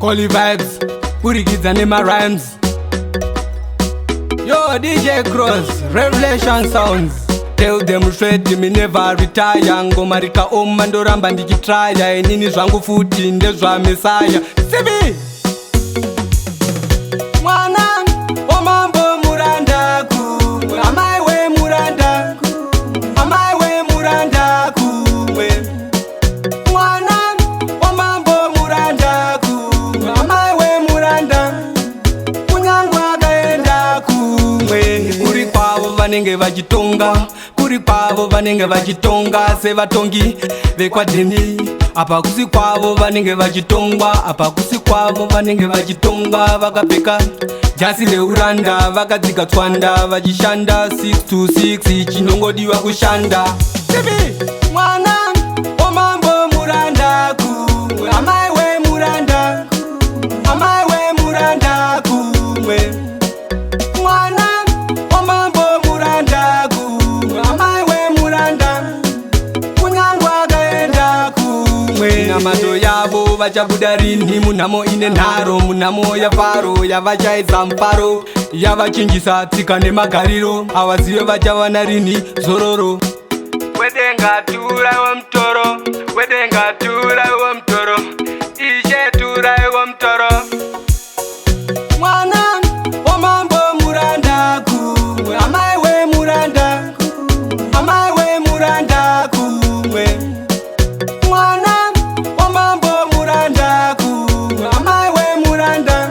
Coli vibes, kurikidza nema rhymes. Yo DJ Cross, Revelation Sounds. Tell them straight me never retire. Ngoma rikaoma ndoramba ndichitraya. Inini zvangu futi ndezva Messiah. Sibi mwana wamambo muranda kumwe. Amaiwe muranda kumwe. Amaiwe muranda kumwe. Mwana wamambo muranda kumwe. Amaiwe muranda kunyangwa kaenda kumwe. Kuri kwavo vanenge vachitonga, kuri kwavo vanenge vachitonga sevatongi vekwadheni. Apa kusi kwavo vanenge vachitongwa, apa kusi kwavo vanenge vachitonga vakapfeka jasi reuranda, vakadzika tswanda vachishanda 6 to 6 chinongodiwa kushanda. Sibi mwana wamambo muranda kumwe. Amaiwe muranda kumwe. Amaiwe muranda kumwe. Mwana wamambo muranda kumwe. Amaiwe muranda kunyangwa kaenda kumwe. Namato yavo vachabuda rini munhamo ine nharo, munhamo yafaro yavachaedza mufaro, yavachinjisa tsika nemagariro. Havazive vachawana rini zororo. Wedenga tura iwe mtoro, wedenga tura iwe mtoro, ishe tura iwe mtoro. Mwana wamambo muranda kumwe. Amaiwe muranda kumwe. Amaiwe muranda kumwe. Mwana wamambo muranda kumwe. Amaiwe muranda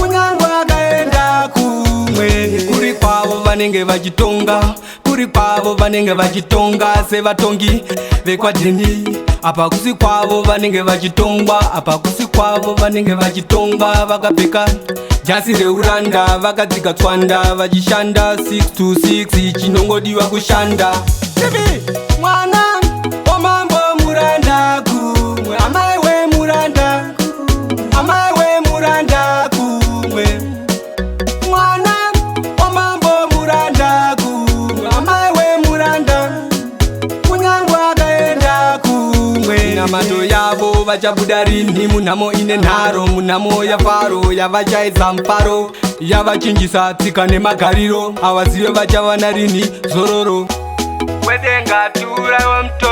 kunyangwa kaenda kumwe. Kuri kwavo vanenge vachitonga, kuri kwavo vanenge vachitonga sevatongi vekwadheni. Apa kusi kwavo vanenge vachitongwa, apa kusi kwavo vanenge vachitonga vakapfeka jasi reuranda, vakadzika tswanda vachishanda 6 to 6 chinongodiwa kushanda. Sibi mwana wamambo muranda kumwe. Amaiwe muranda kumwe. Amaiwe muranda kumwe. Mwana wamambo muranda kumwe. Amaiwe muranda kunyangwa kaenda kumwe. Namato yavo vachabuda rini munhamo ine nharo, munhamo yafaro yavachaedza mufaro, yavachinjisa tsika nemagariro. Havazive vachawana rini zororo. Wedenga tura iwe mtoro.